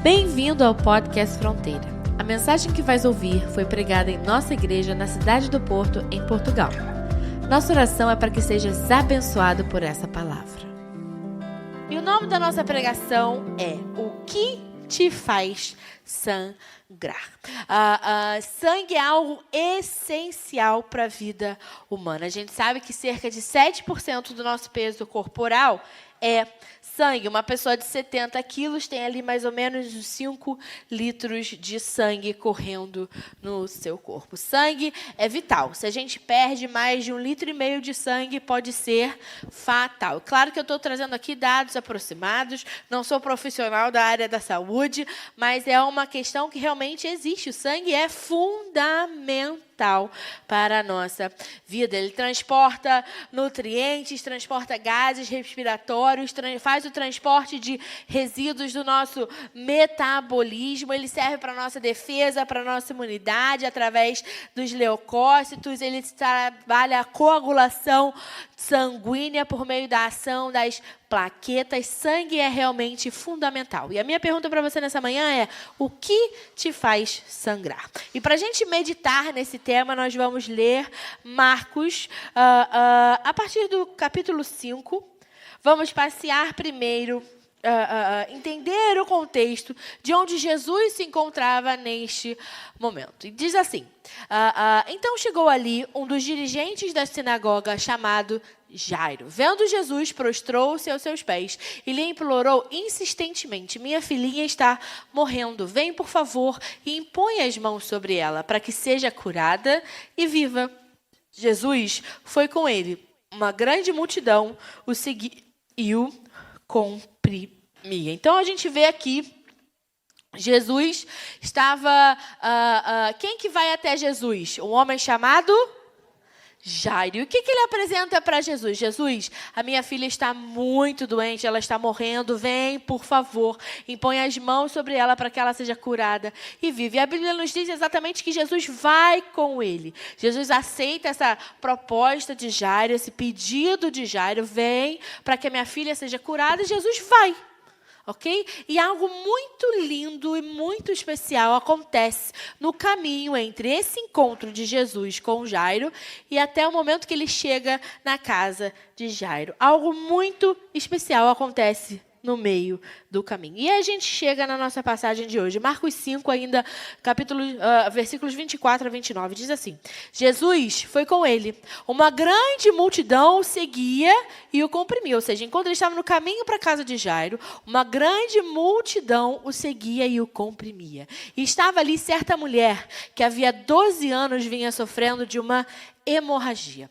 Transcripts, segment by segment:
Bem-vindo ao Podcast Fronteira. A mensagem que vais ouvir foi pregada em nossa igreja na cidade do Porto, em Portugal. Nossa oração é para que sejas abençoado por essa palavra. E o nome da nossa pregação é O que te faz sangrar? Sangue é algo essencial para a vida humana. A gente sabe que cerca de 7% do nosso peso corporal é sangue. Uma pessoa de 70 quilos tem ali mais ou menos 5 litros de sangue correndo no seu corpo. Sangue é vital. Se a gente perde mais de 1,5 litro de sangue, pode ser fatal. Claro que eu estou trazendo aqui dados aproximados, não sou profissional da área da saúde, mas é uma questão que realmente existe. O sangue é fundamental para a nossa vida. Ele transporta nutrientes, transporta gases respiratórios, faz o transporte de resíduos do nosso metabolismo. Ele serve para a nossa defesa, para a nossa imunidade, através dos leucócitos. Ele trabalha a coagulação sanguínea por meio da ação das plaquetas. Sangue é realmente fundamental. E a minha pergunta para você nessa manhã é: o que te faz sangrar? E para a gente meditar nesse tema, nós vamos ler Marcos, a partir do capítulo 5. Vamos passear primeiro, entender o contexto de onde Jesus se encontrava neste momento. E diz assim: então chegou ali um dos dirigentes da sinagoga, chamado Jairo. Vendo Jesus, prostrou-se aos seus pés e lhe implorou insistentemente: minha filhinha está morrendo. Vem, por favor, e impõe as mãos sobre ela, para que seja curada e viva. Jesus foi com ele. Uma grande multidão o seguia e o comprimia. Então, a gente vê aqui, Jesus estava... quem que vai até Jesus? Um homem chamado Jairo. E o que ele apresenta para Jesus? Jesus, a minha filha está muito doente, ela está morrendo. Vem, por favor, impõe as mãos sobre ela para que ela seja curada e vive. E a Bíblia nos diz exatamente que Jesus vai com ele. Jesus aceita essa proposta de Jairo, esse pedido de Jairo: vem para que a minha filha seja curada, e Jesus vai. Ok? E algo muito lindo e muito especial acontece no caminho entre esse encontro de Jesus com Jairo e até o momento que ele chega na casa de Jairo. Algo muito especial acontece no meio do caminho. E a gente chega na nossa passagem de hoje, Marcos 5, ainda, versículos 24 a 29, diz assim: Jesus foi com ele. Uma grande multidão o seguia e o comprimia. Ou seja, enquanto ele estava no caminho para a casa de Jairo, uma grande multidão o seguia e o comprimia. E estava ali certa mulher que havia 12 anos vinha sofrendo de uma hemorragia.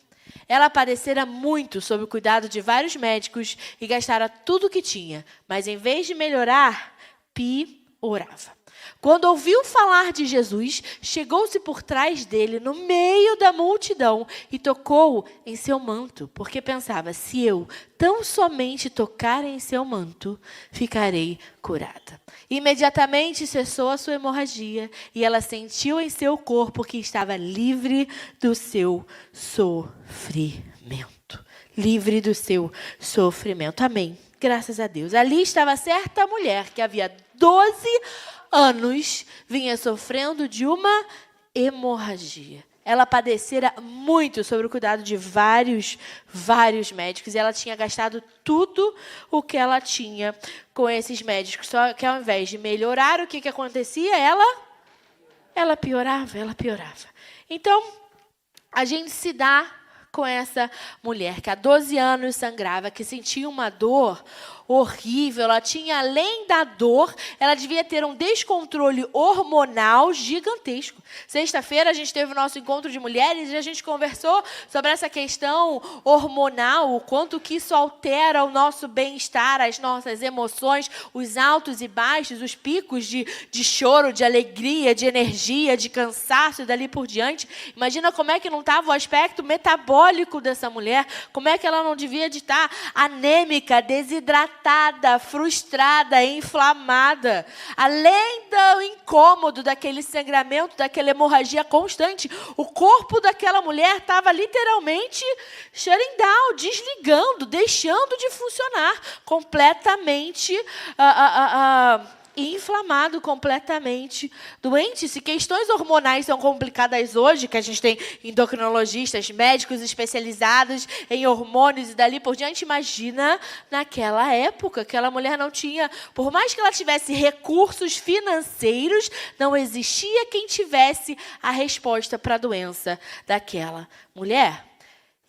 Ela padecera muito sob o cuidado de vários médicos e gastara tudo o que tinha, mas em vez de melhorar, piorava. Quando ouviu falar de Jesus, chegou-se por trás dele, no meio da multidão, e tocou em seu manto, porque pensava: se eu tão somente tocar em seu manto, ficarei curada. Imediatamente cessou a sua hemorragia, e ela sentiu em seu corpo que estava livre do seu sofrimento. Livre do seu sofrimento. Amém. Graças a Deus. Ali estava certa mulher que havia 12 anos vinha sofrendo de uma hemorragia. Ela padecera muito sobre o cuidado de vários médicos. E ela tinha gastado tudo o que ela tinha com esses médicos. Só que ao invés de melhorar, o que acontecia? Ela piorava. Então, a gente se dá com essa mulher que há 12 anos sangrava, que sentia uma dor horrível. Ela tinha, além da dor, ela devia ter um descontrole hormonal gigantesco. Sexta-feira a gente teve o nosso encontro de mulheres e a gente conversou sobre essa questão hormonal, o quanto que isso altera o nosso bem-estar, as nossas emoções, os altos e baixos, os picos de choro, de alegria, de energia, de cansaço e dali por diante. Imagina como é que não estava o aspecto metabólico dessa mulher, como é que ela não devia de estar anêmica, desidratada, frustrada, inflamada. Além do incômodo daquele sangramento, daquela hemorragia constante, o corpo daquela mulher estava literalmente shutting down, desligando, deixando de funcionar completamente inflamado, completamente doente. Se questões hormonais são complicadas hoje, que a gente tem endocrinologistas, médicos especializados em hormônios e dali por diante, imagina naquela época, aquela mulher não tinha, por mais que ela tivesse recursos financeiros, não existia quem tivesse a resposta para a doença daquela mulher.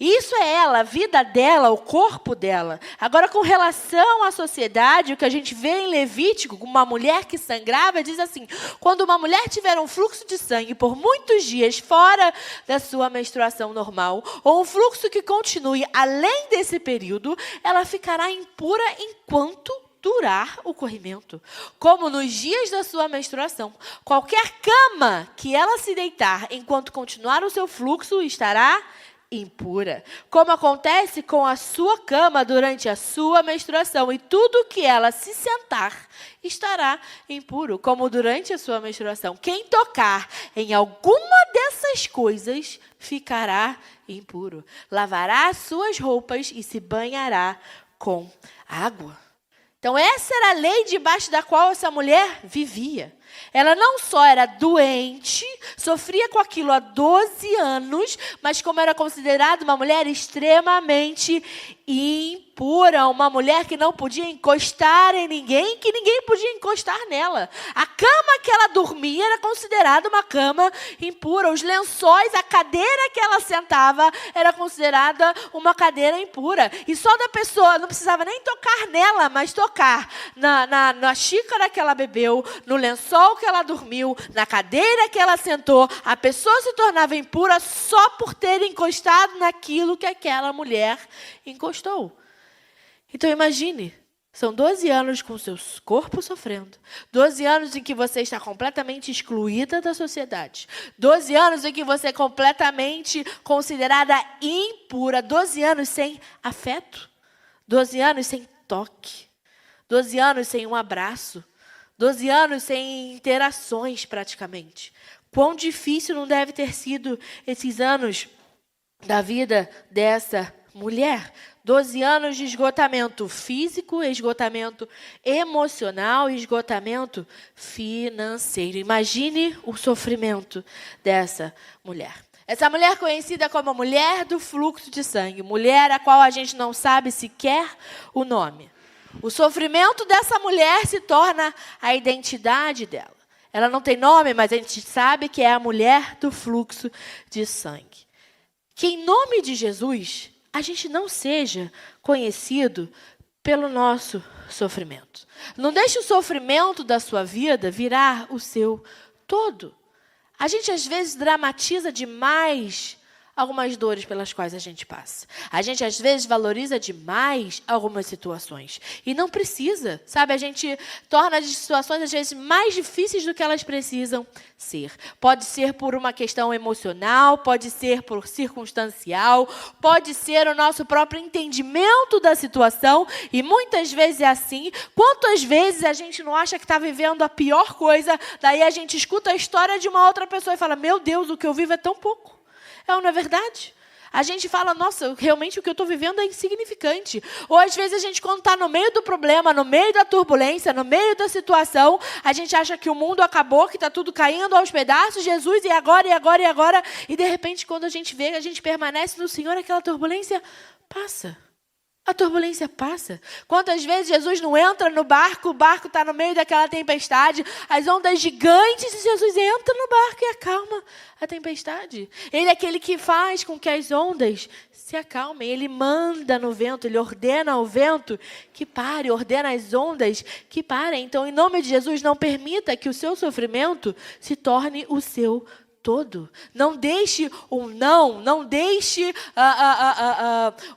Isso é ela, a vida dela, o corpo dela. Agora, com relação à sociedade, o que a gente vê em Levítico, uma mulher que sangrava, diz assim: quando uma mulher tiver um fluxo de sangue por muitos dias fora da sua menstruação normal, ou um fluxo que continue além desse período, ela ficará impura enquanto durar o corrimento, como nos dias da sua menstruação. Qualquer cama que ela se deitar enquanto continuar o seu fluxo estará impura, como acontece com a sua cama durante a sua menstruação, e tudo que ela se sentar estará impuro, como durante a sua menstruação. Quem tocar em alguma dessas coisas ficará impuro. Lavará suas roupas e se banhará com água. Então, essa era a lei debaixo da qual essa mulher vivia. Ela não só era doente, sofria com aquilo há 12 anos, mas como era considerada uma mulher extremamente impura, uma mulher que não podia encostar em ninguém, que ninguém podia encostar nela. A cama que ela dormia era considerada uma cama impura. Os lençóis, a cadeira que ela sentava era considerada uma cadeira impura. E só da pessoa, não precisava nem tocar nela, mas tocar na xícara que ela bebeu, no lençol que ela dormiu, na cadeira que ela sentou, a pessoa se tornava impura só por ter encostado naquilo que aquela mulher encostou. Então imagine, são 12 anos com seu corpo sofrendo, 12 anos em que você está completamente excluída da sociedade, 12 anos em que você é completamente considerada impura, 12 anos sem afeto, 12 anos sem toque, 12 anos sem um abraço, 12 anos sem interações praticamente. Quão difícil não deve ter sido esses anos da vida dessa mulher? 12 anos de esgotamento físico, esgotamento emocional e esgotamento financeiro. Imagine o sofrimento dessa mulher. Essa mulher conhecida como a mulher do fluxo de sangue, mulher a qual a gente não sabe sequer o nome. O sofrimento dessa mulher se torna a identidade dela. Ela não tem nome, mas a gente sabe que é a mulher do fluxo de sangue. Que em nome de Jesus, a gente não seja conhecido pelo nosso sofrimento. Não deixe o sofrimento da sua vida virar o seu todo. A gente às vezes dramatiza demais algumas dores pelas quais a gente passa. A gente, às vezes, valoriza demais algumas situações. E não precisa, sabe? A gente torna as situações, às vezes, mais difíceis do que elas precisam ser. Pode ser por uma questão emocional, pode ser por circunstancial, pode ser o nosso próprio entendimento da situação. E muitas vezes é assim. Quantas vezes a gente não acha que está vivendo a pior coisa, daí a gente escuta a história de uma outra pessoa e fala: meu Deus, o que eu vivo é tão pouco. Não é verdade? A gente fala: nossa, realmente o que eu estou vivendo é insignificante. Ou às vezes a gente, quando está no meio do problema, no meio da turbulência, no meio da situação, a gente acha que o mundo acabou, que está tudo caindo aos pedaços, Jesus, e agora, e agora, e agora. E de repente, quando a gente vê, a gente permanece no Senhor, aquela turbulência passa. A turbulência passa. Quantas vezes Jesus não entra no barco, o barco está no meio daquela tempestade, as ondas gigantes, e Jesus entra no barco e acalma a tempestade. Ele é aquele que faz com que as ondas se acalmem. Ele manda no vento, ele ordena ao vento que pare, ordena as ondas que parem. Então, em nome de Jesus, não permita que o seu sofrimento se torne o seu todo. Não deixe não deixe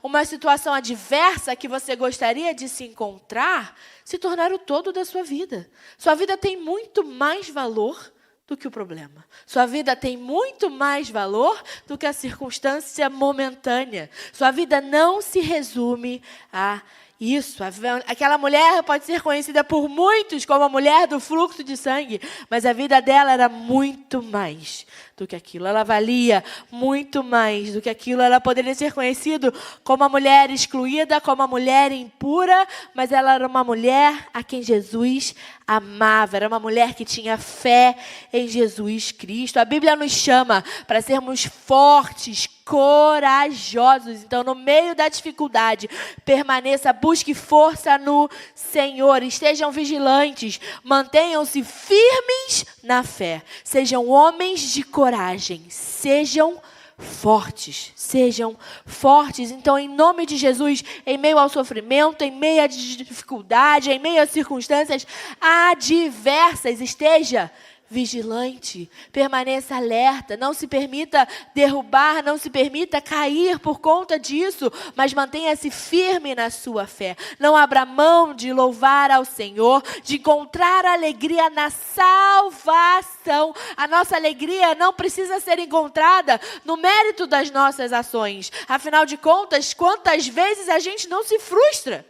uma situação adversa que você gostaria de se encontrar se tornar o todo da sua vida. Sua vida tem muito mais valor do que o problema. Sua vida tem muito mais valor do que a circunstância momentânea. Sua vida não se resume a Isso, aquela mulher pode ser conhecida por muitos como a mulher do fluxo de sangue, mas a vida dela era muito mais do que aquilo. Ela valia muito mais do que aquilo. Ela poderia ser conhecida como a mulher excluída, como a mulher impura, mas ela era uma mulher a quem Jesus amava. Era uma mulher que tinha fé em Jesus Cristo. A Bíblia nos chama para sermos fortes, corajosos. Então, no meio da dificuldade, permaneça, busque força no Senhor. Estejam vigilantes, mantenham-se firmes na fé. Sejam homens de coragem, sejam fortes, sejam fortes. Então, em nome de Jesus, em meio ao sofrimento, em meio à dificuldade, em meio às circunstâncias adversas, esteja vigilante, permaneça alerta, não se permita derrubar, não se permita cair por conta disso, mas mantenha-se firme na sua fé. Não abra mão de louvar ao Senhor, de encontrar alegria na salvação. A nossa alegria não precisa ser encontrada no mérito das nossas ações. Afinal de contas, quantas vezes a gente não se frustra?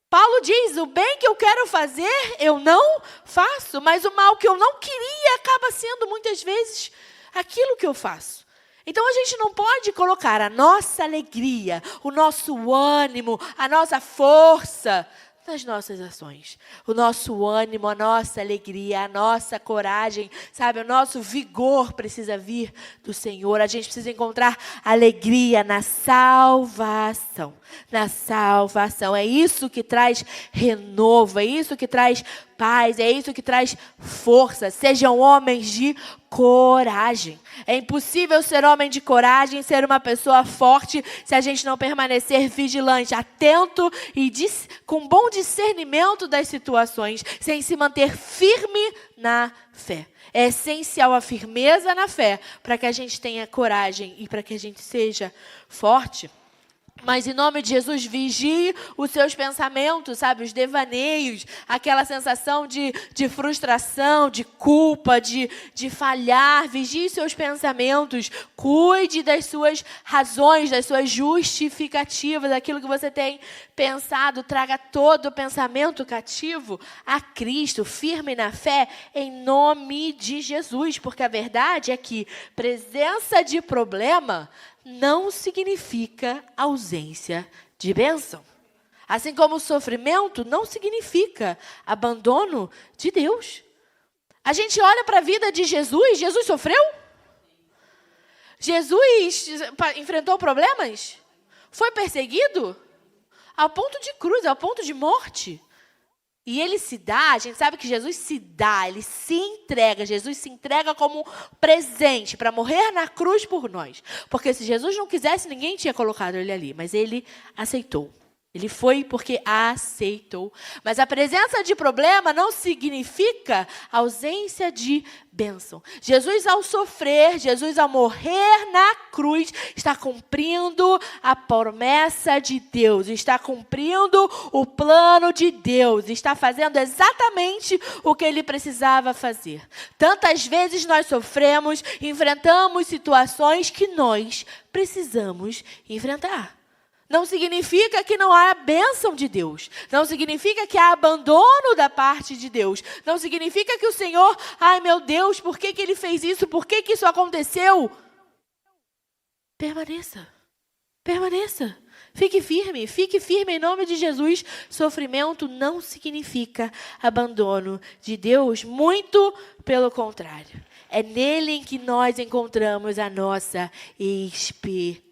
Paulo diz, o bem que eu quero fazer, eu não faço, mas o mal que eu não queria acaba sendo, muitas vezes, aquilo que eu faço. Então, a gente não pode colocar a nossa alegria, o nosso ânimo, a nossa força nas nossas ações. O nosso ânimo, a nossa alegria, a nossa coragem, sabe? O nosso vigor precisa vir do Senhor. A gente precisa encontrar alegria na salvação. Na salvação. É isso que traz renovo, é isso que traz paz, é isso que traz força. Sejam homens de coragem. É impossível ser homem de coragem, ser uma pessoa forte, se a gente não permanecer vigilante, atento e com bom discernimento das situações, sem se manter firme na fé. É essencial a firmeza na fé para que a gente tenha coragem e para que a gente seja forte. Mas em nome de Jesus, vigie os seus pensamentos, sabe? Os devaneios, aquela sensação de frustração, de culpa, de falhar. Vigie seus pensamentos, cuide das suas razões, das suas justificativas, daquilo que você tem pensado. Traga todo o pensamento cativo a Cristo, firme na fé, em nome de Jesus. Porque a verdade é que presença de problema não significa ausência de bênção. Assim como o sofrimento não significa abandono de Deus. A gente olha para a vida de Jesus. Jesus sofreu? Jesus enfrentou problemas? Foi perseguido? Ao ponto de cruz, ao ponto de morte. E ele se dá, a gente sabe que Jesus se dá, ele se entrega. Jesus se entrega como presente para morrer na cruz por nós. Porque se Jesus não quisesse, ninguém tinha colocado ele ali. Mas ele aceitou. Ele foi porque aceitou. Mas a presença de problema não significa ausência de bênção. Jesus, ao sofrer, Jesus, ao morrer na cruz, está cumprindo a promessa de Deus, está cumprindo o plano de Deus, está fazendo exatamente o que ele precisava fazer. Tantas vezes nós sofremos, enfrentamos situações que nós precisamos enfrentar. Não significa que não há bênção de Deus. Não significa que há abandono da parte de Deus. Não significa que o Senhor, ai meu Deus, por que Ele fez isso? Por que isso aconteceu? Permaneça. Permaneça. Fique firme em nome de Jesus. Sofrimento não significa abandono de Deus. Muito pelo contrário. É nele em que nós encontramos a nossa esperança.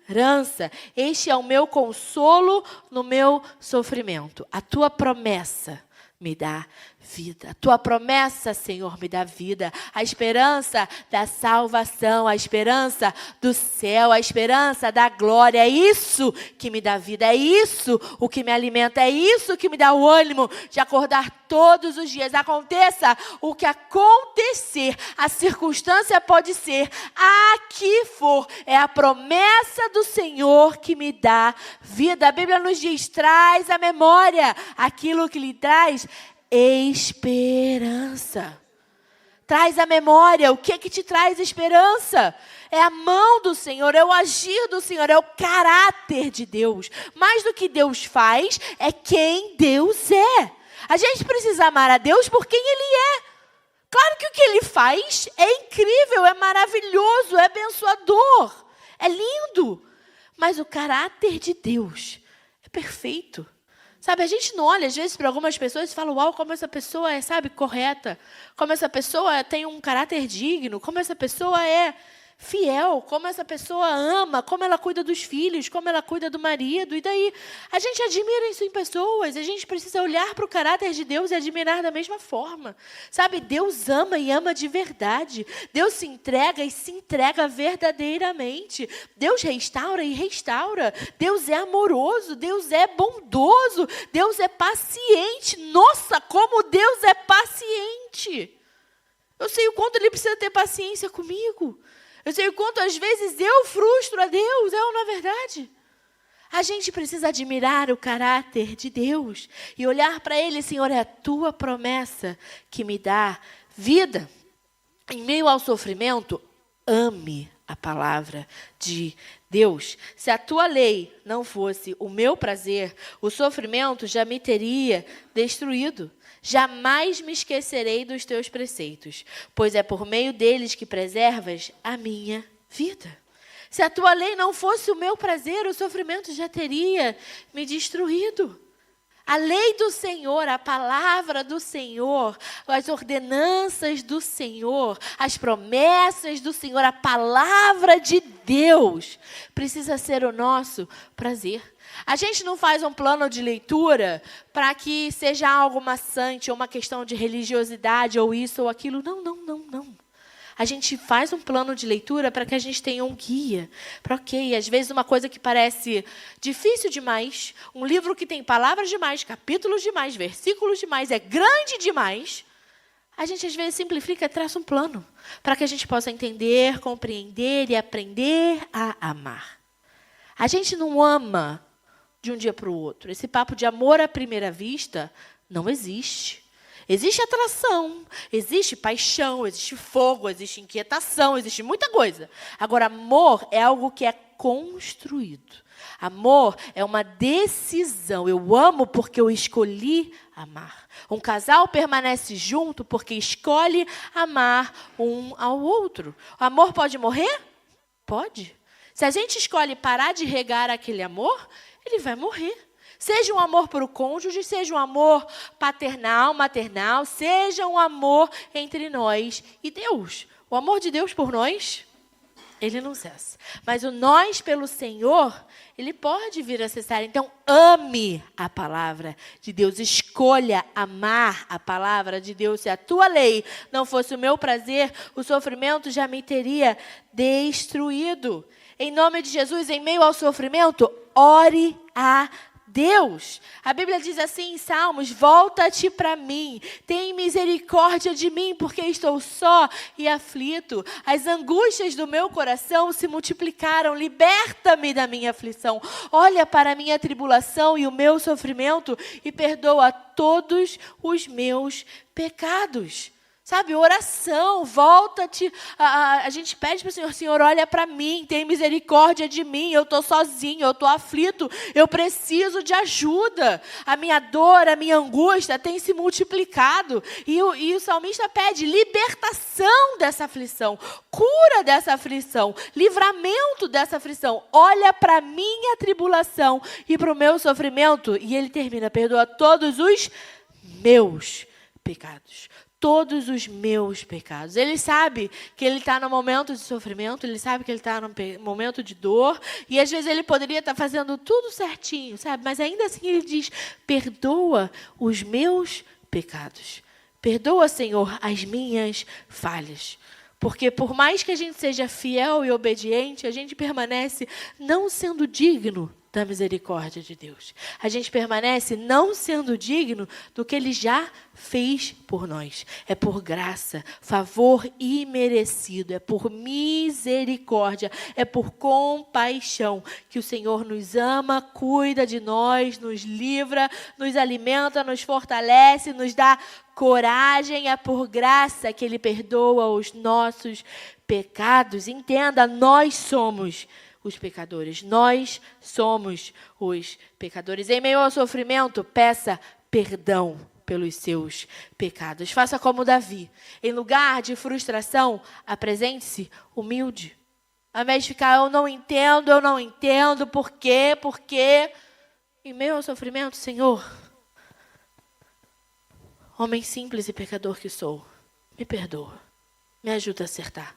Este é o meu consolo no meu sofrimento. A tua promessa me dá vida. A tua promessa, Senhor, me dá vida. A esperança da salvação, a esperança do céu, a esperança da glória. É isso que me dá vida. É isso o que me alimenta. É isso que me dá o ânimo de acordar todos os dias. Aconteça o que acontecer, a circunstância pode ser a que for. É a promessa do Senhor que me dá vida. A Bíblia nos diz, traz à memória aquilo que lhe traz esperança. Traz à memória o que te traz esperança. É a mão do Senhor, é o agir do Senhor, é o caráter de Deus. Mais do que Deus faz, é quem Deus é. A gente precisa amar a Deus por quem Ele é. Claro que o que Ele faz é incrível, é maravilhoso, é abençoador, é lindo. Mas o caráter de Deus é perfeito. Sabe, a gente não olha, às vezes, para algumas pessoas e fala, uau, como essa pessoa é, sabe, correta. Como essa pessoa tem um caráter digno. Como essa pessoa é fiel. Como essa pessoa ama. Como ela cuida dos filhos. Como ela cuida do marido. E daí, a gente admira isso em pessoas. A gente precisa olhar para o caráter de Deus e admirar da mesma forma. Sabe, Deus ama e ama de verdade. Deus se entrega e se entrega verdadeiramente. Deus restaura e restaura. Deus é amoroso. Deus é bondoso. Deus é paciente. Nossa, como Deus é paciente. Eu sei o quanto Ele precisa ter paciência comigo. Eu sei o quanto às vezes eu frustro a Deus, é ou não é verdade? A gente precisa admirar o caráter de Deus e olhar para Ele, Senhor, é a Tua promessa que me dá vida. Em meio ao sofrimento, ame a palavra de Deus. Se a Tua lei não fosse o meu prazer, o sofrimento já me teria destruído. Jamais me esquecerei dos teus preceitos, pois é por meio deles que preservas a minha vida. Se a tua lei não fosse o meu prazer, o sofrimento já teria me destruído. A lei do Senhor, a palavra do Senhor, as ordenanças do Senhor, as promessas do Senhor, a palavra de Deus precisa ser o nosso prazer. A gente não faz um plano de leitura para que seja algo maçante, ou uma questão de religiosidade, ou isso ou aquilo. Não. A gente faz um plano de leitura para que a gente tenha um guia. Para, às vezes uma coisa que parece difícil demais, um livro que tem palavras demais, capítulos demais, versículos demais, é grande demais. A gente às vezes simplifica e traça um plano para que a gente possa entender, compreender e aprender a amar. A gente não ama de um dia para o outro. Esse papo de amor à primeira vista não existe. Existe atração, existe paixão, existe fogo, existe inquietação, existe muita coisa. Agora, amor é algo que é construído. Amor é uma decisão. Eu amo porque eu escolhi amar. Um casal permanece junto porque escolhe amar um ao outro. O amor pode morrer? Pode. Se a gente escolhe parar de regar aquele amor, ele vai morrer. Seja um amor para o cônjuge, seja um amor paternal, maternal, seja um amor entre nós e Deus. O amor de Deus por nós, ele não cessa. Mas o nós pelo Senhor, ele pode vir a cessar. Então, ame a palavra de Deus. Escolha amar a palavra de Deus. Se a tua lei não fosse o meu prazer, o sofrimento já me teria destruído. Em nome de Jesus, em meio ao sofrimento, ore a Deus. A Bíblia diz assim em Salmos, volta-te para mim, tem misericórdia de mim, porque estou só e aflito. As angústias do meu coração se multiplicaram, liberta-me da minha aflição. Olha para a minha tribulação e o meu sofrimento e perdoa todos os meus pecados. Sabe, oração, volta-te. A gente pede para o Senhor, Senhor, olha para mim, tem misericórdia de mim, eu estou sozinho, eu estou aflito, eu preciso de ajuda. A minha dor, a minha angústia tem se multiplicado. E o salmista pede libertação dessa aflição, cura dessa aflição, livramento dessa aflição. Olha para a minha tribulação e para o meu sofrimento. E ele termina, perdoa todos os meus pecados. Todos os meus pecados. Ele sabe que ele está no momento de sofrimento, ele sabe que ele está no momento de dor, e às vezes ele poderia estar fazendo tudo certinho, sabe? Mas ainda assim ele diz, perdoa os meus pecados. Perdoa, Senhor, as minhas falhas. Porque por mais que a gente seja fiel e obediente, a gente permanece não sendo digno da misericórdia de Deus. A gente permanece não sendo digno do que Ele já fez por nós. É por graça, favor imerecido, é por misericórdia, é por compaixão que o Senhor nos ama, cuida de nós, nos livra, nos alimenta, nos fortalece, nos dá coragem. É por graça que Ele perdoa os nossos pecados. Entenda, nós somos os pecadores. Nós somos os pecadores. Em meio ao sofrimento, peça perdão pelos seus pecados. Faça como Davi. Em lugar de frustração, apresente-se humilde. Ao invés de ficar, eu não entendo, por quê? Em meio ao sofrimento, Senhor, homem simples e pecador que sou, me perdoa, me ajuda a acertar.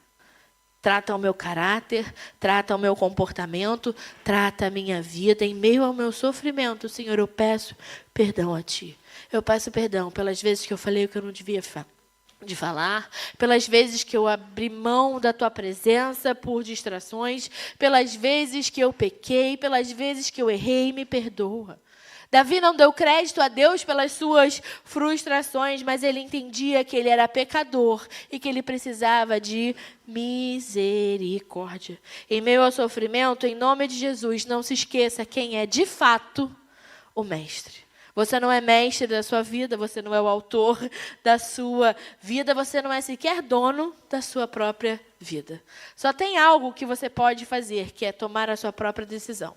Trata o meu caráter, trata o meu comportamento, trata a minha vida. Em meio ao meu sofrimento, Senhor, eu peço perdão a Ti. Eu peço perdão pelas vezes que eu falei o que eu não devia falar, pelas vezes que eu abri mão da Tua presença por distrações, pelas vezes que eu pequei, pelas vezes que eu errei, me perdoa. Davi não deu crédito a Deus pelas suas frustrações, mas ele entendia que ele era pecador e que ele precisava de misericórdia. Em meio ao sofrimento, em nome de Jesus, não se esqueça quem é de fato o mestre. Você não é mestre da sua vida, você não é o autor da sua vida, você não é sequer dono da sua própria vida. Só tem algo que você pode fazer, que é tomar a sua própria decisão.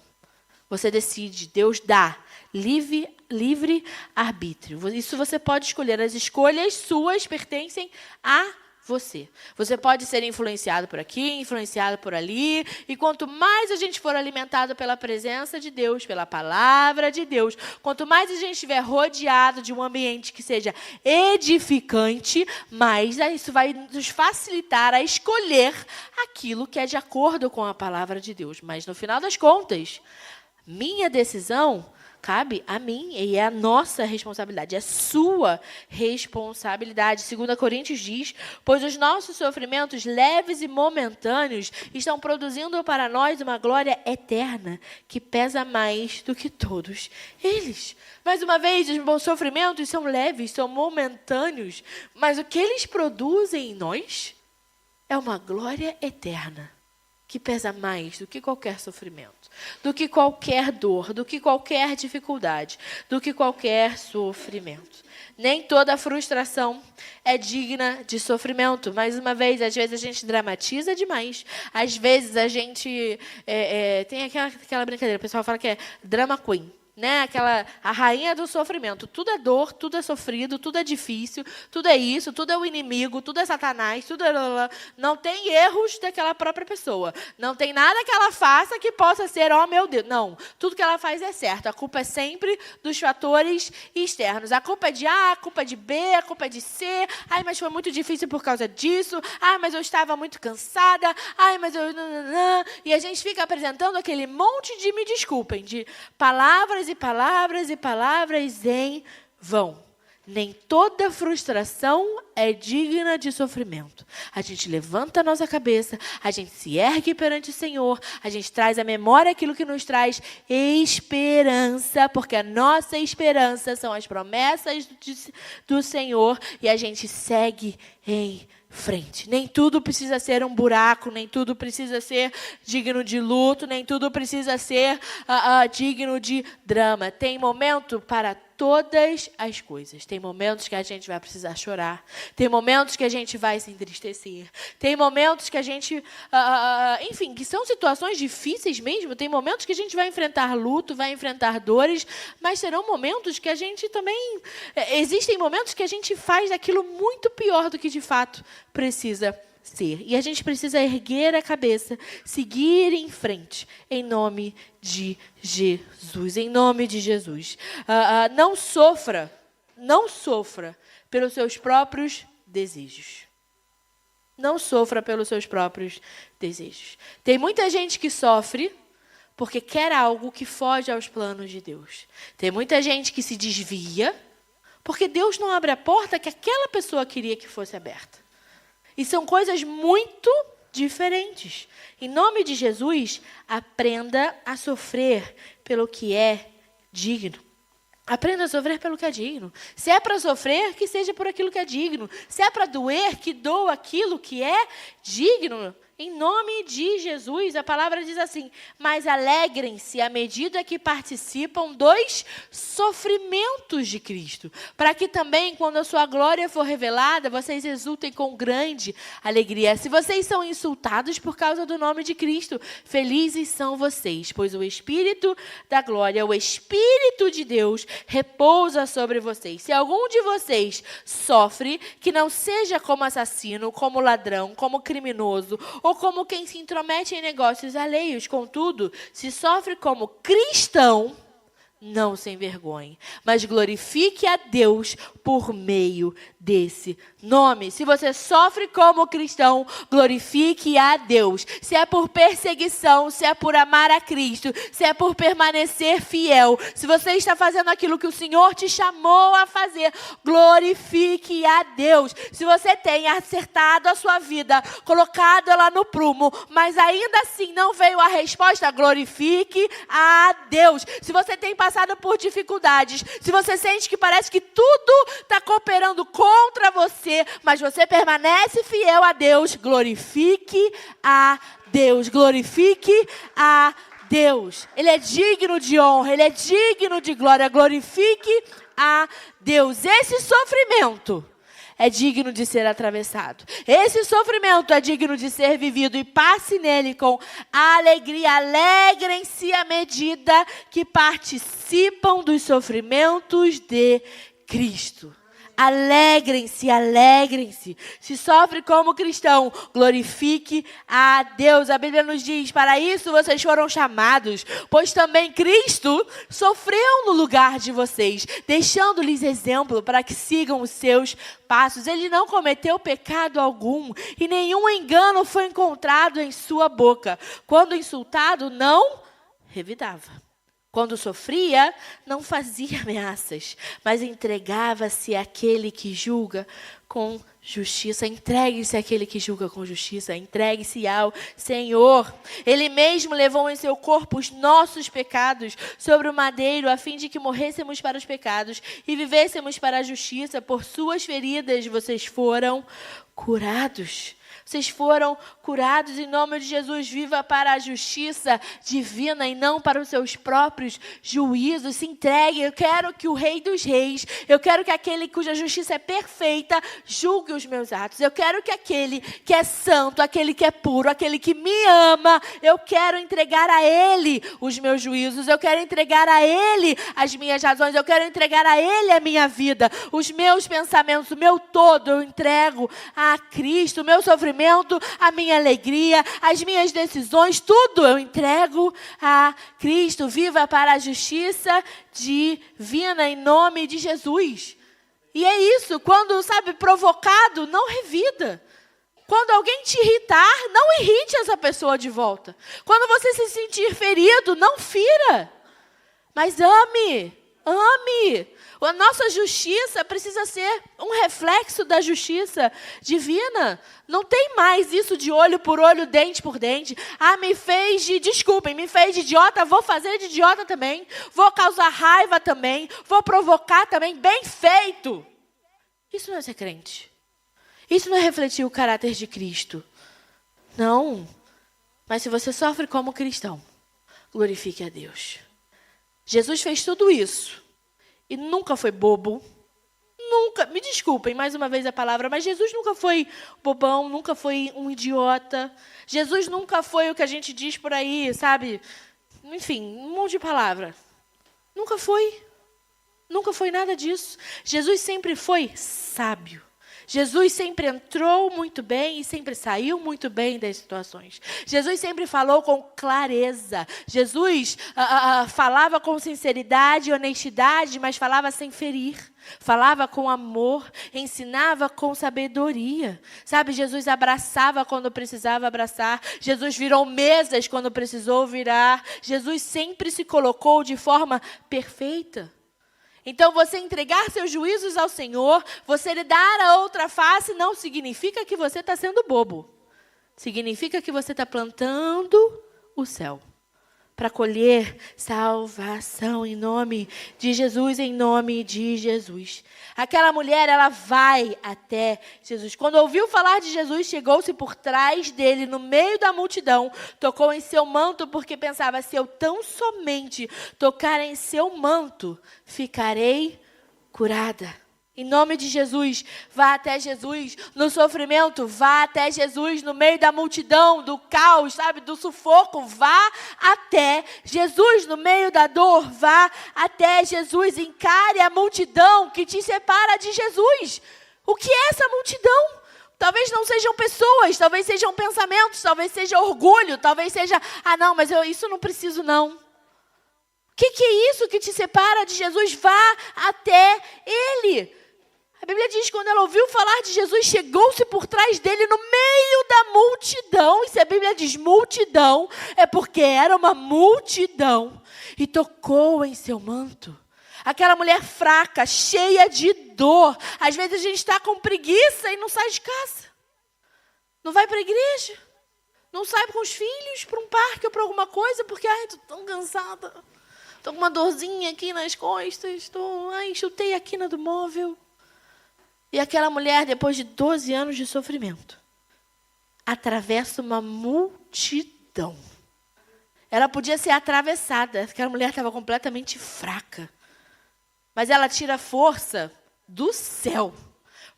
Você decide, Deus dá livre arbítrio. Isso você pode escolher. As escolhas suas pertencem a você. Você pode ser influenciado por aqui, influenciado por ali. E quanto mais a gente for alimentado pela presença de Deus, pela palavra de Deus, quanto mais a gente estiver rodeado de um ambiente que seja edificante, mais isso vai nos facilitar a escolher aquilo que é de acordo com a palavra de Deus. Mas, no final das contas, minha decisão cabe a mim e é a nossa responsabilidade, é a sua responsabilidade. 2 Coríntios diz, pois os nossos sofrimentos leves e momentâneos estão produzindo para nós uma glória eterna que pesa mais do que todos eles. Mais uma vez, os sofrimentos são leves, são momentâneos, mas o que eles produzem em nós é uma glória eterna que pesa mais do que qualquer sofrimento, do que qualquer dor, do que qualquer dificuldade, do que qualquer sofrimento. Nem toda frustração é digna de sofrimento. Mais uma vez, às vezes a gente dramatiza demais. Às vezes a gente tem aquela brincadeira, o pessoal fala que é drama queen. Né? A rainha do sofrimento. Tudo é dor, tudo é sofrido, tudo é difícil, tudo é isso, tudo é o inimigo, tudo é Satanás, tudo é... Não tem erros daquela própria pessoa. Não tem nada que ela faça que possa ser, oh meu Deus. Não, tudo que ela faz é certo. A culpa é sempre dos fatores externos. A culpa é de A, a culpa é de B, a culpa é de C. Ai, mas foi muito difícil por causa disso. Ai, mas eu estava muito cansada. Ai, mas eu... E a gente fica apresentando aquele monte de, me desculpem, de palavras e palavras e palavras em vão. Nem toda frustração é digna de sofrimento. A gente levanta a nossa cabeça, a gente se ergue perante o Senhor, a gente traz à memória aquilo que nos traz esperança, porque a nossa esperança são as promessas do Senhor e a gente segue em frente. Nem tudo precisa ser um buraco, nem tudo precisa ser digno de luto, nem tudo precisa ser digno de drama. Tem momento para todas as coisas. Tem momentos que a gente vai precisar chorar. Tem momentos que a gente vai se entristecer. Tem momentos que a gente... enfim, que são situações difíceis mesmo. Tem momentos que a gente vai enfrentar luto, vai enfrentar dores, mas serão momentos que a gente também... existem momentos que a gente faz aquilo muito pior do que de fato precisa ser. E a gente precisa erguer a cabeça, seguir em frente, em nome de Jesus. Em nome de Jesus. Não sofra pelos seus próprios desejos. Não sofra pelos seus próprios desejos. Tem muita gente que sofre porque quer algo que foge aos planos de Deus. Tem muita gente que se desvia porque Deus não abre a porta que aquela pessoa queria que fosse aberta. E são coisas muito diferentes. Em nome de Jesus, aprenda a sofrer pelo que é digno. Aprenda a sofrer pelo que é digno. Se é para sofrer, que seja por aquilo que é digno. Se é para doer, que doa aquilo que é digno. Em nome de Jesus, a palavra diz assim: mas alegrem-se à medida que participam dos sofrimentos de Cristo, para que também, quando a sua glória for revelada, vocês exultem com grande alegria. Se vocês são insultados por causa do nome de Cristo, felizes são vocês, pois o Espírito da glória, o Espírito de Deus, repousa sobre vocês. Se algum de vocês sofre, que não seja como assassino, como ladrão, como criminoso, ou como quem se intromete em negócios alheios. Contudo, se sofre como cristão, não se envergonhe, mas glorifique a Deus por meio desse nome. Se você sofre como cristão, glorifique a Deus. Se é por perseguição, se é por amar a Cristo, se é por permanecer fiel, se você está fazendo aquilo que o Senhor te chamou a fazer, glorifique a Deus. Se você tem acertado a sua vida, colocado ela no prumo, mas ainda assim não veio a resposta, glorifique a Deus. Se você tem passado por dificuldades, se você sente que parece que tudo está cooperando contra você, mas você permanece fiel a Deus, glorifique a Deus, glorifique a Deus. Ele é digno de honra, Ele é digno de glória, glorifique a Deus. Esse sofrimento é digno de ser atravessado. Esse sofrimento é digno de ser vivido e passe nele com alegria. Alegrem-se à medida que participam dos sofrimentos de Cristo. Alegrem-se, alegrem-se. Se sofre como cristão, glorifique a Deus. A Bíblia nos diz: para isso vocês foram chamados, pois também Cristo sofreu no lugar de vocês, deixando-lhes exemplo para que sigam os seus passos. Ele não cometeu pecado algum e nenhum engano foi encontrado em sua boca. Quando insultado, não revidava. Quando sofria, não fazia ameaças, mas entregava-se àquele que julga com justiça. Entregue-se àquele que julga com justiça. Entregue-se ao Senhor. Ele mesmo levou em seu corpo os nossos pecados sobre o madeiro, a fim de que morrêssemos para os pecados e vivêssemos para a justiça. Por suas feridas vocês foram curados. Vocês foram curados em nome de Jesus. Viva para a justiça divina e não para os seus próprios juízos. Se entregue. Eu quero que o Rei dos Reis, eu quero que aquele cuja justiça é perfeita, julgue os meus atos. Eu quero que aquele que é santo, aquele que é puro, aquele que me ama, eu quero entregar a Ele os meus juízos. Eu quero entregar a Ele as minhas razões. Eu quero entregar a Ele a minha vida, os meus pensamentos, o meu todo. Eu entrego a Cristo, o meu sofrimento, a minha alegria, as minhas decisões, tudo eu entrego a Cristo. Viva para a justiça divina em nome de Jesus. E é isso, quando, provocado, não revida. Quando alguém te irritar, não irrite essa pessoa de volta. Quando você se sentir ferido, não fira. Mas ame, ame. A nossa justiça precisa ser um reflexo da justiça divina. Não tem mais isso de olho por olho, dente por dente. Me fez de idiota, vou fazer de idiota também. Vou causar raiva também. Vou provocar também. Bem feito. Isso não é ser crente. Isso não é refletir o caráter de Cristo. Não. Mas se você sofre como cristão, glorifique a Deus. Jesus fez tudo isso. E nunca foi bobo, nunca, me desculpem mais uma vez a palavra, mas Jesus nunca foi bobão, nunca foi um idiota. Jesus nunca foi o que a gente diz por aí, Enfim, um monte de palavra. Nunca foi nada disso. Jesus sempre foi sábio. Jesus sempre entrou muito bem e sempre saiu muito bem das situações. Jesus sempre falou com clareza. Jesus falava com sinceridade e honestidade, mas falava sem ferir. Falava com amor, ensinava com sabedoria. Jesus abraçava quando precisava abraçar. Jesus virou mesas quando precisou virar. Jesus sempre se colocou de forma perfeita. Então, você entregar seus juízos ao Senhor, você lhe dar a outra face, não significa que você está sendo bobo. significa que você está plantando o céu para colher salvação em nome de Jesus, em nome de Jesus. Aquela mulher, ela vai até Jesus. Quando ouviu falar de Jesus, chegou-se por trás dele, no meio da multidão, tocou em seu manto, porque pensava, se eu tão somente tocar em seu manto, ficarei curada. Em nome de Jesus, vá até Jesus no sofrimento, vá até Jesus no meio da multidão, do caos, sabe, do sufoco, vá até Jesus no meio da dor, vá até Jesus, encare a multidão que te separa de Jesus. O que é essa multidão? Talvez não sejam pessoas, talvez sejam pensamentos, talvez seja orgulho, talvez seja, não, mas isso não preciso não. O que é isso que te separa de Jesus? Vá até Ele. A Bíblia diz que quando ela ouviu falar de Jesus, chegou-se por trás dele no meio da multidão. E se a Bíblia diz multidão, é porque era uma multidão. E tocou em seu manto. Aquela mulher fraca, cheia de dor. Às vezes a gente está com preguiça e não sai de casa. Não vai para a igreja. Não sai com os filhos para um parque ou para alguma coisa, porque, estou tão cansada. Estou com uma dorzinha aqui nas costas. Chutei a quina do móvel. E aquela mulher, depois de 12 anos de sofrimento, atravessa uma multidão. Ela podia ser atravessada. Aquela mulher estava completamente fraca. Mas ela tira força do céu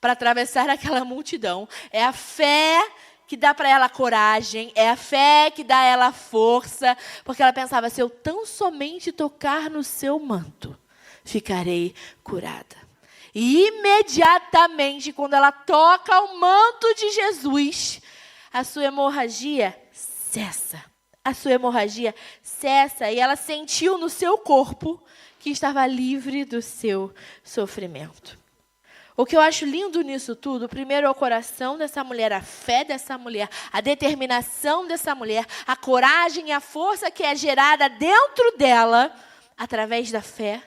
para atravessar aquela multidão. É a fé que dá para ela coragem, é a fé que dá a ela força, porque ela pensava, se eu tão somente tocar no seu manto, ficarei curada. E imediatamente, quando ela toca o manto de Jesus, a sua hemorragia cessa. A sua hemorragia cessa e ela sentiu no seu corpo que estava livre do seu sofrimento. O que eu acho lindo nisso tudo, primeiro é o coração dessa mulher, a fé dessa mulher, a determinação dessa mulher, a coragem e a força que é gerada dentro dela, através da fé.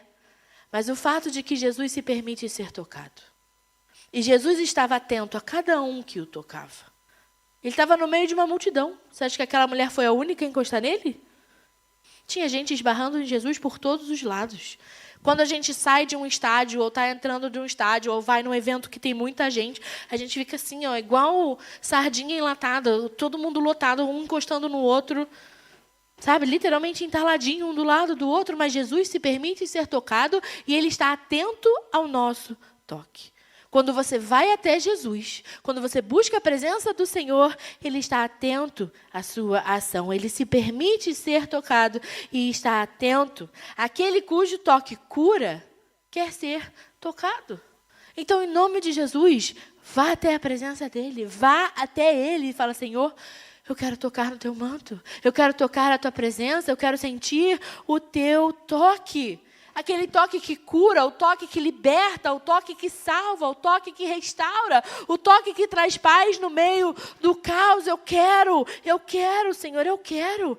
Mas o fato de que Jesus se permite ser tocado. E Jesus estava atento a cada um que o tocava. Ele estava no meio de uma multidão. Você acha que aquela mulher foi a única a encostar nele? Tinha gente esbarrando em Jesus por todos os lados. Quando a gente sai de um estádio, ou está entrando de um estádio, ou vai num evento que tem muita gente, a gente fica assim, igual sardinha enlatada, todo mundo lotado, um encostando no outro. Sabe, literalmente entaladinho um do lado do outro, mas Jesus se permite ser tocado e Ele está atento ao nosso toque. Quando você vai até Jesus, quando você busca a presença do Senhor, Ele está atento à sua ação. Ele se permite ser tocado e está atento. Aquele cujo toque cura, quer ser tocado. Então, em nome de Jesus, vá até a presença dEle, vá até Ele e fala, Senhor, eu quero tocar no teu manto, eu quero tocar a tua presença, eu quero sentir o teu toque. Aquele toque que cura, o toque que liberta, o toque que salva, o toque que restaura, o toque que traz paz no meio do caos. Eu quero, Senhor, eu quero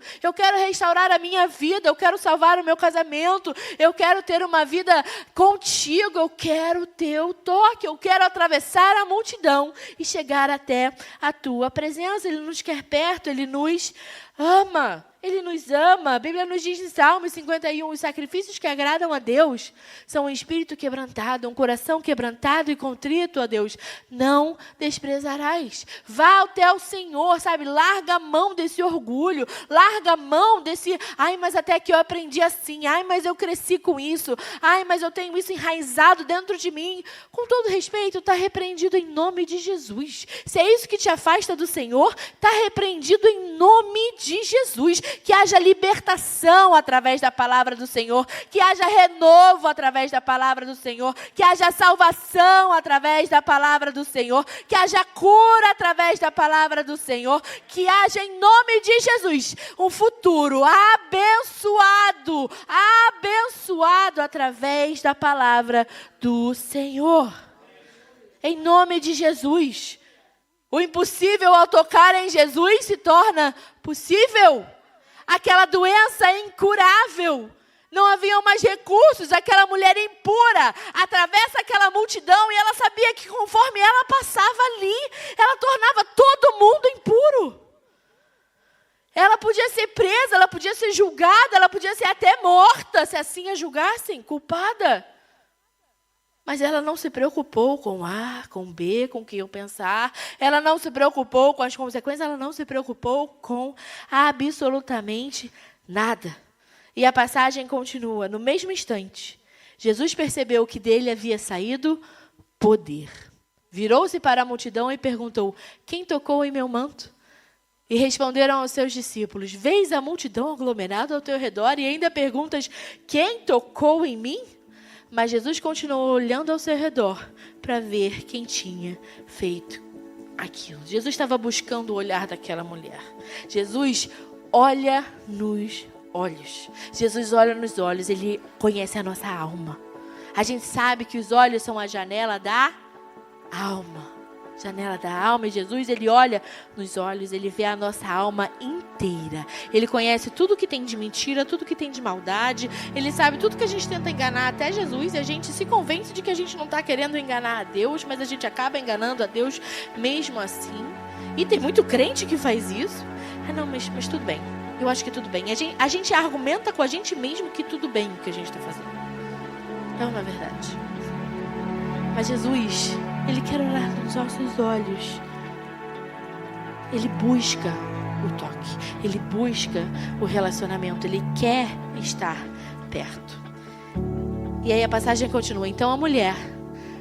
restaurar a minha vida, eu quero salvar o meu casamento, eu quero ter uma vida contigo, eu quero o teu toque, eu quero atravessar a multidão e chegar até a tua presença. Ele nos quer perto, Ele nos ama. Ele nos ama. A Bíblia nos diz em Salmos 51, os sacrifícios que agradam a Deus são um espírito quebrantado, um coração quebrantado e contrito, ó Deus, não desprezarás. Vá até o Senhor, sabe? Larga a mão desse orgulho, larga a mão desse, mas até que eu aprendi assim, mas eu cresci com isso, mas eu tenho isso enraizado dentro de mim. Com todo respeito, está repreendido em nome de Jesus. Se é isso que te afasta do Senhor, está repreendido em nome de Jesus. Que haja libertação através da palavra do Senhor, que haja renovo através da palavra do Senhor, que haja salvação através da palavra do Senhor, que haja cura através da palavra do Senhor, que haja em nome de Jesus um futuro abençoado através da palavra do Senhor. Em nome de Jesus. O impossível ao tocar em Jesus se torna possível. Aquela doença incurável, não haviam mais recursos, aquela mulher impura atravessa aquela multidão e ela sabia que conforme ela passava ali, ela tornava todo mundo impuro. Ela podia ser presa, ela podia ser julgada, ela podia ser até morta, se assim a julgassem, culpada. Mas ela não se preocupou com A, com B, com o que eu pensar. Ela não se preocupou com as consequências, ela não se preocupou com absolutamente nada. E a passagem continua. No mesmo instante, Jesus percebeu que dele havia saído poder. Virou-se para a multidão e perguntou: quem tocou em meu manto? E responderam aos seus discípulos: vês a multidão aglomerada ao teu redor e ainda perguntas: quem tocou em mim? Mas Jesus continuou olhando ao seu redor para ver quem tinha feito aquilo. Jesus estava buscando o olhar daquela mulher. Jesus olha nos olhos. Jesus olha nos olhos, ele conhece a nossa alma. A gente sabe que os olhos são a janela da alma. Janela da alma, e Jesus, ele olha nos olhos, ele vê a nossa alma inteira. Ele conhece tudo que tem de mentira, tudo que tem de maldade. Ele sabe tudo que a gente tenta enganar até Jesus, e a gente se convence de que a gente não está querendo enganar a Deus, mas a gente acaba enganando a Deus mesmo assim. E tem muito crente que faz isso. Não, mas tudo bem. Eu acho que tudo bem. A gente argumenta com a gente mesmo que tudo bem o que a gente está fazendo. Não, na verdade. Mas Jesus, ele quer olhar nos nossos olhos. Ele busca o toque. Ele busca o relacionamento. Ele quer estar perto. E aí a passagem continua. Então a mulher,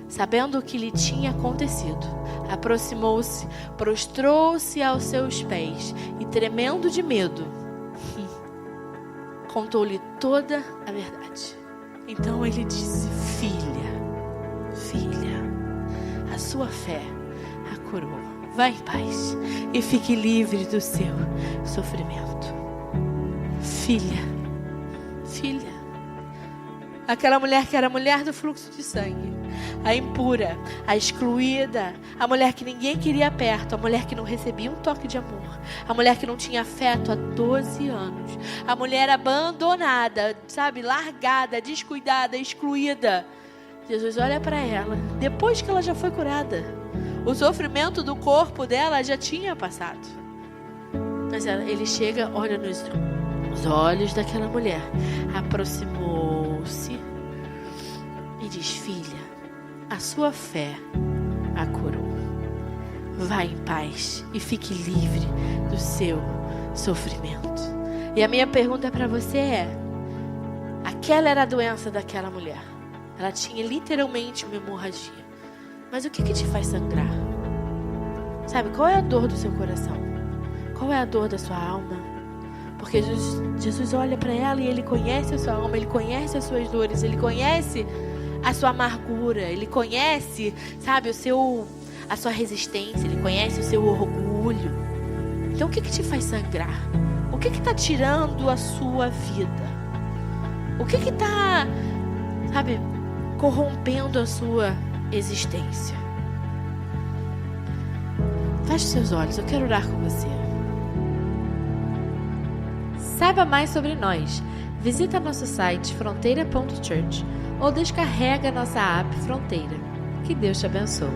sabendo o que lhe tinha acontecido, aproximou-se, prostrou-se aos seus pés e, tremendo de medo, contou-lhe toda a verdade. Então ele disse: filha, a sua fé a curou. Vá em paz e fique livre do seu sofrimento. Filha. Aquela mulher que era a mulher do fluxo de sangue, a impura, a excluída, a mulher que ninguém queria perto, a mulher que não recebia um toque de amor, a mulher que não tinha afeto há 12 anos, a mulher abandonada, largada, descuidada, excluída. Jesus olha para ela, depois que ela já foi curada. O sofrimento do corpo dela já tinha passado. Mas ele chega, olha nos olhos daquela mulher, aproximou-se e diz: filha, a sua fé a curou. Vá em paz e fique livre do seu sofrimento. E a minha pergunta para você é: aquela era a doença daquela mulher. Ela tinha literalmente uma hemorragia. Mas o que te faz sangrar? Qual é a dor do seu coração? Qual é a dor da sua alma? Porque Jesus olha para ela e ele conhece a sua alma, ele conhece as suas dores, ele conhece a sua amargura, ele conhece, a sua resistência, ele conhece o seu orgulho. Então o que te faz sangrar? O que está tirando a sua vida? O que está, corrompendo a sua existência? Feche seus olhos, eu quero orar com você. Saiba mais sobre nós. Visita nosso site fronteira.church ou descarrega nossa app Fronteira. Que Deus te abençoe.